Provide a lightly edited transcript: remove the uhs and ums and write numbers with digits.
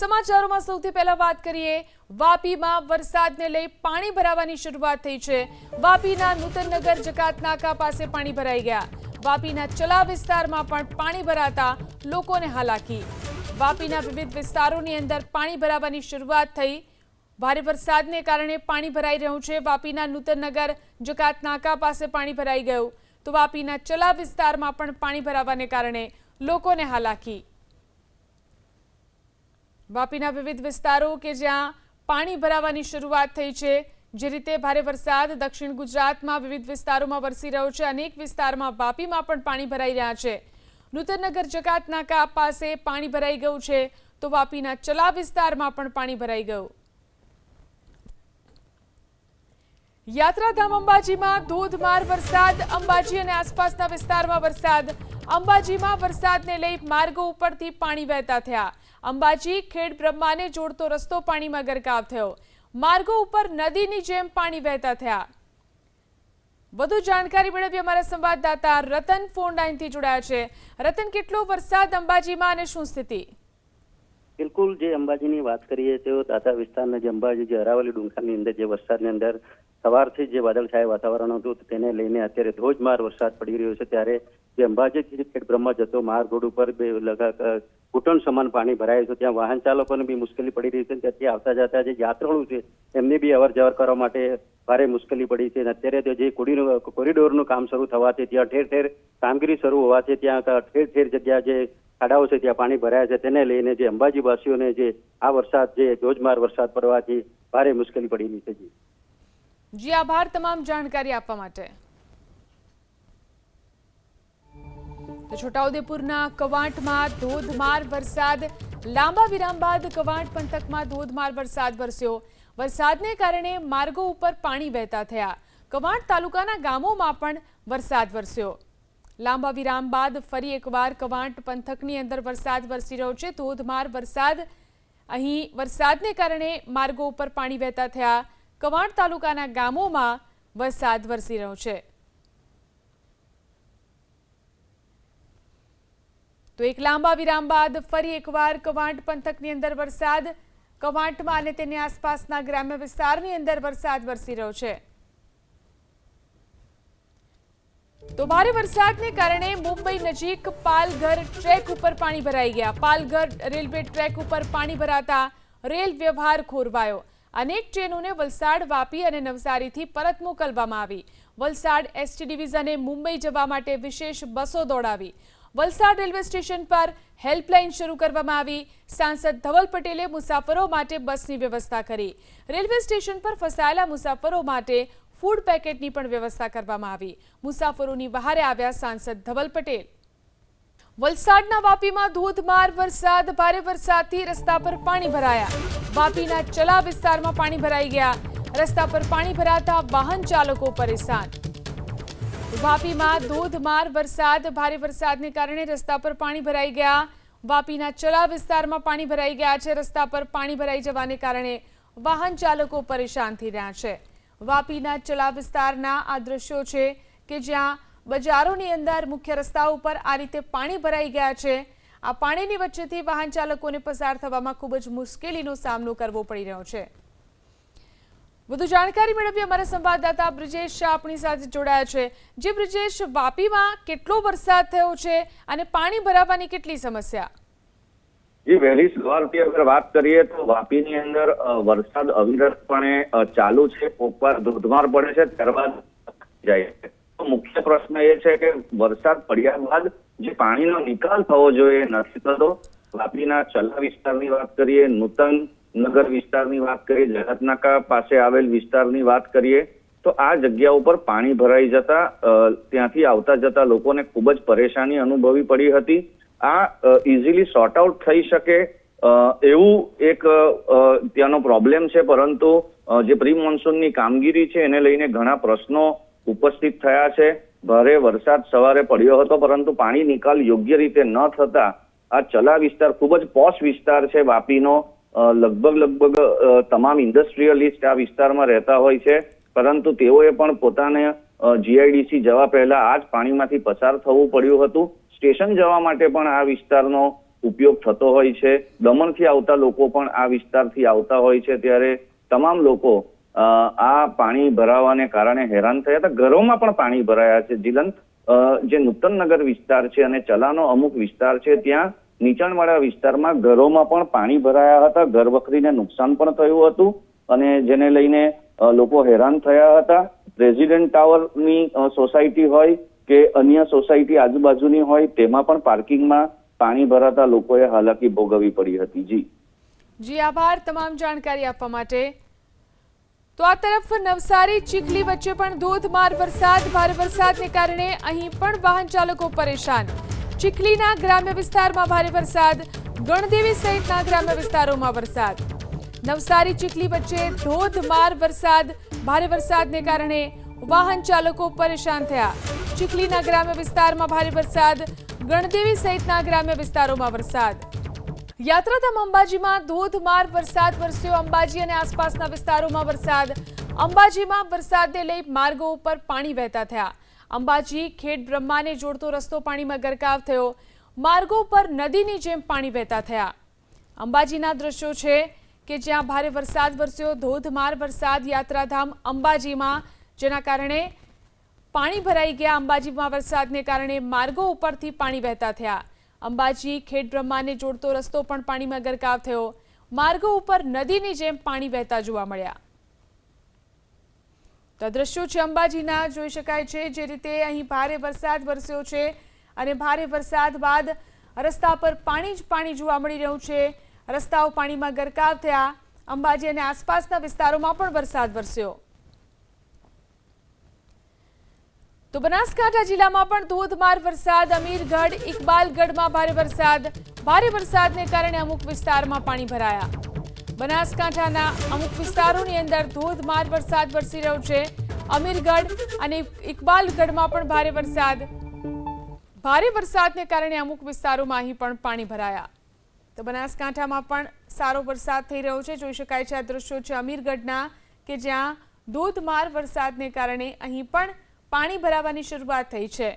સમાચારોમાં સૌથી પહેલા વાત કરીએ વાપીમાં વરસાદને લઈ પાણી ભરાવાની શરૂઆત થઈ છે। વાપીના નૂતનનગર જકાતનાકા પાસે પાણી ભરાઈ ગયા। વાપીના ચલા વિસ્તારમાં પણ પાણી ભરાતા લોકોને હાલાકી। વાપીના વિવિધ વિસ્તારોની અંદર પાણી ભરાવાની શરૂઆત થઈ। ભારે વરસાદને કારણે પાણી ભરાઈ રહ્યું છે। વાપીના નૂતનનગર જકાતનાકા પાસે પાણી ભરાઈ ગયું તો વાપીના ચલા વિસ્તારમાં પણ પાણી ભરાવાને કારણે લોકોને હાલાકી। વાપીના વિવિધ વિસ્તારો કે જ્યાં પાણી ભરાવાની શરૂઆત થઈ છે, જે રીતે ભારે વરસાદ દક્ષિણ ગુજરાતમાં વિવિધ વિસ્તારોમાં વરસી રહ્યો છે। અનેક વિસ્તારમાં વાપીમાં પણ પાણી ભરાઈ રહ્યા છે। નૂતનનગર જકાતનાકા પાસે પાણી ભરાઈ ગયું છે તો વાપીના ચલા વિસ્તારમાં પણ પાણી ભરાઈ ગયું। યાત્રાધામ અંબાજીમાં ધોધમાર વરસાદ। અંબાજી અને આસપાસના વિસ્તારમાં વરસાદ। અંબાજીમાં વરસાદને લઈ માર્ગો ઉપરથી પાણી વહેતા થયા। અંબાજી ખેડ બ્રહ્માને જોડતો રસ્તો પાણીમાં ગરકાવ થયો। માર્ગો ઉપર નદીની જેમ પાણી વહેતા થયા। વધુ જાણકારી મેળવી અમારા સંવાદદાતા રતન ફોન લાઈનથી જોડાયા છે। રતન, કેટલો વરસાદ અંબાજીમાં અને શું સ્થિતિ? બિલકુલ, જે અંબાજીની વાત કરીએ તો દાતા વિસ્તારના જે અંબાજી જે અરાવલી ડુંગરની અંદર જે વરસાદની અંદર સવારથી જે વાદળછાયા વાતાવરણ હતું તેને લઈને અત્યારે ધોધમાર વરસાદ પડી રહ્યો છે। ત્યારે જે અંબાજીથી ખેડ બ્રહ્મા જતો માર્ગ રોડ ઉપર ઘૂંટણ સમાન પાણી ભરાયું છે। ત્યાં વાહન ચાલકોને બી મુશ્કેલી પડી રહી છે। ત્યાંથી આવતા જતા જે યાત્રાળુ છે એમને બી અવર જવર કરવા માટે ભારે મુશ્કેલી પડી છે। અત્યારે જે કોરિડોરનું કામ શરૂ થવાથી ત્યાં ઠેર ઠેર કામગીરી શરૂ હોવાથી ત્યાં ઠેર ઠેર જગ્યા જે ખાડાઓ છે ત્યાં પાણી ભરાયા છે। તેને લઈને જે અંબાજીવાસીઓને જે આ વરસાદ જે ધોધમાર વરસાદ પડવાથી ભારે મુશ્કેલી પડી રહી છે। જી આભાર તમામ જાણકારી આપવા માટે। તો છોટાઉદેપુરના કવાંટમાં ધોધમાર વરસાદ। લાંબા વિરામ બાદ કવાંટ પંથકમાં ધોધમાર વરસાદ વરસ્યો। વરસાદને કારણે માર્ગો ઉપર પાણી વહેતા થયા। કવાંટ તાલુકાના ગામોમાં પણ વરસાદ વરસ્યો। લાંબા વિરામ બાદ ફરી એકવાર કવાંટ પંથકની અંદર વરસાદ વરસી રહ્યો છે। ધોધમાર વરસાદ। અહીં વરસાદને કારણે માર્ગો ઉપર પાણી વહેતા થયા। કવાંટ તાલુકાના ગામોમાં વરસાદ વરસી રહ્યો છે। તો એક લાંબા વિરામ બાદ ફરી એકવાર કવાંટ પંથકની અંદર વરસાદ। કવાંટમાં અને તેની આસપાસના ગ્રામ્ય વિસ્તારની અંદર વરસાદ વરસી રહ્યો છે। તો ભારે વરસાદને કારણે મુંબઈ નજીક પાલઘર ટ્રેક ઉપર પાણી ભરાઈ ગયા। પાલઘર રેલવે ટ્રેક ઉપર પાણી ભરાતા રેલ વ્યવહાર ખોરવાયો। અનેક ટ્રેનોને વલસાડ, વાપી અને નવસારીથી પરત મોકલવામાં આવી। વલસાડ એસટી ડિવિઝને મુંબઈ જવા માટે વિશેષ બસો દોડાવી। વલસાડ રેલવે સ્ટેશન પર હેલ્પલાઇન શરૂ કરવામાં આવી। સાંસદ ધવલ પટેલે મુસાફરો માટે બસની વ્યવસ્થા કરી। રેલવે સ્ટેશન પર ફસાયેલા મુસાફરો માટે ફૂડ પેકેટની પણ વ્યવસ્થા કરવામાં આવી। મુસાફરોની વહારે આવ્યા સાંસદ ધવલ પટેલ। વલસાડના વાપીમાં ધોધમાર વરસાદ। ભારે વરસાદથી રસ્તા પર પાણી ભરાયા। વાપીના ચલા વિસ્તારમાં પાણી ભરાઈ ગયા। રસ્તા પર પાણી ભરાતા વાહન ચાલકો પરેશાન। વાપીમાં ધોધમાર વરસાદ। ભારે વરસાદને કારણે રસ્તા પર પાણી ભરાઈ ગયા। વાપીના ચલા વિસ્તારમાં પાણી ભરાઈ ગયા છે। રસ્તા પર પાણી ભરાઈ જવાને કારણે વાહન ચાલકો પરેશાન થઈ રહ્યા છે। વાપીના ચલા વિસ્તારના આ દ્રશ્યો છે કે જ્યાં બજારોની અંદર મુખ્ય રસ્તા ઉપર આ રીતે પાણી ભરાઈ ગયા છે। આ પાણીની વચ્ચેથી વાહન ચાલકોને પસાર થવામાં ખૂબ જ મુશ્કેલીનો સામનો કરવો પડી રહ્યો છે। વધુ જાણકારી મેળવી અમારા સંવાદદાતા બ્રિજેશ શાહ આપણી સાથે જોડાયા છે। જે બ્રિજેશ, વાપીમાં કેટલો વરસાદ થયો છે અને પાણી ભરાવાની કેટલી સમસ્યા? જી, વહેલી સવારથી અગર વાત કરીએ તો વાપીની અંદર વરસાદ અવિરતપણે ચાલુ છે। કોકવાર ધોધમાર પડે છે, ત્યારબાદ જાય છે। મુખ્ય પ્રશ્ન એ છે કે વરસાદ પડ્યા બાદ જે પાણીનો નિકાલ થવો જોઈએ નથી થતો। વાપીના ચલા વિસ્તારની વાત કરીએ, નૂતન નગર વિસ્તારની વાત કરીએ, જકાતનાકા પાસે આવેલ વિસ્તારની વાત કરીએ તો આ જગ્યા ઉપર પાણી ભરાઈ જતા ત્યાંથી આવતા જતા લોકોને ખૂબ જ પરેશાની અનુભવી પડી હતી। આ ઇઝીલી સોર્ટ આઉટ થઈ શકે એવું એક ત્યાંનો પ્રોબ્લેમ છે, પરંતુ જે પ્રી મોન્સૂનની કામગીરી છે એને લઈને ઘણા પ્રશ્નો ઉપસ્થિત થયા છે। ભારે વરસાદ સવારે પડ્યો હતો, પરંતુ પાણી નિકાલ યોગ્ય રીતે ન થતા આ ચલા વિસ્તાર ખૂબ જ પોશ વિસ્તાર છે વાપીનો। લગભગ તમામ ઇન્ડસ્ટ્રીયલિસ્ટ આ વિસ્તારમાં રહેતા હોય છે, પરંતુ તેઓએ પણ પોતાને જીઆઈડીસી જવા પહેલા આ જ પાણીમાંથી પસાર થવું પડ્યું હતું। સ્ટેશન જવા માટે પણ આ વિસ્તારનો ઉપયોગ થતો હોય છે. દમણથી આવતા લોકો પણ આ વિસ્તારથી આવતા હોય છે, ત્યારે તમામ લોકો આ પાણી ભરાવાને કારણે હેરાન થયા હતા. ઘરોમાં પણ પાણી ભરાયા છે. જીલંત જે નૂતનનગર વિસ્તાર છે અને ચલાનો અમુક વિસ્તાર છે, ત્યાં નીચાણવાળા વિસ્તારમાં ઘરોમાં પણ પાણી ભરાયા હતા. ઘર વખરીને નુકસાન પણ થયું હતું અને જેને લઈને લોકો હેરાન થયા હતા. રેઝિડન્ટ ટાવરની સોસાયટી હોય કે અન્ય સોસાયટી આજુબાજુની હોય, તેમાં પણ પાર્કિંગમાં પાણી ભરાતા લોકોએ હાલાકી ભોગવવી પડી હતી. જી આભાર તમામ જાણકારી આપવા માટે. તો આ તરફ નવસારી ચીખલી વચ્ચે પણ ધોધમાર વરસાદ. ભારે વરસાદને કારણે અહીં પણ વાહન ચાલકો પરેશાન. ચીખલીના ગ્રામ્ય વિસ્તારમાં ભારે વરસાદ, ગણદેવી સહિતના ગ્રામ્ય વિસ્તારોમાં વરસાદ. નવસારી ચીખલી વચ્ચે ધોધમાર વરસાદ. ભારે વરસાદને કારણે વાહન ચાલકો પરેશાન થયા. ચીખલીના ગ્રામ્ય વિસ્તારમાં ભારે વરસાદ, ગણદેવી સહિતના ગ્રામ્ય વિસ્તારોમાં વરસાદ. યાત્રાધામ અંબાજીમાં ધોધમાર વરસાદ વરસ્યો. અંબાજી અને આસપાસના વિસ્તારોમાં વરસાદ. અંબાજીમાં વરસાદને લઈ માર્ગો ઉપર પાણી વહેતા થયા. અંબાજી ખેડ બ્રહ્માને જોડતો રસ્તો પાણીમાં ગરકાવ થયો. માર્ગો પર નદીની જેમ પાણી વહેતા થયા. અંબાજીના દ્રશ્યો છે કે જ્યાં ભારે વરસાદ વરસ્યો. ધોધમાર વરસાદ યાત્રાધામ અંબાજીમાં, જેના કારણે પાણી ભરાઈ ગયા. અંબાજીમાં વરસાદને કારણે માર્ગો ઉપરથી પાણી વહેતા થયા. અંબાજી ખેડ બ્રહ્માને જોડતો રસ્તો પણ પાણીમાં ગરકાવ થયો. માર્ગો ઉપર નદીની જેમ પાણી વહેતા જોવા મળ્યા. તો દ્રશ્યો છે અંબાજીના, જોઈ શકાય છે જે રીતે અહીં ભારે વરસાદ વરસ્યો છે અને ભારે વરસાદ બાદ રસ્તા પર પાણી જ પાણી જોવા મળી રહ્યું છે. રસ્તાઓ પાણીમાં ગરકાવ થયા. અંબાજી અને આસપાસના વિસ્તારોમાં પણ વરસાદ વરસ્યો. તો બનાસકાંઠા જિલ્લામાં પણ ધોધમાર વરસાદ. અમીરગઢ, ઇકબાલગઢમાં ભારે વરસાદ. ભારે વરસાદને કારણે અમુક વિસ્તારમાં પાણી ભરાયા. બનાસકાંઠાના અમુક વિસ્તારોની અંદર ધોધમાર વરસાદ વરસી રહ્યો છે. અમીરગઢ અને ઇકબાલગઢમાં પણ ભારે વરસાદ. ભારે વરસાદને કારણે અમુક વિસ્તારોમાં અહીં પણ પાણી ભરાયા. તો બનાસકાંઠામાં પણ સારો વરસાદ થઈ રહ્યો છે. જોઈ શકાય છે આ દ્રશ્યો છે અમીરગઢના, કે જ્યાં ધોધમાર વરસાદને કારણે અહીં પણ પાણી ભરાવાની શરૂઆત થઈ છે.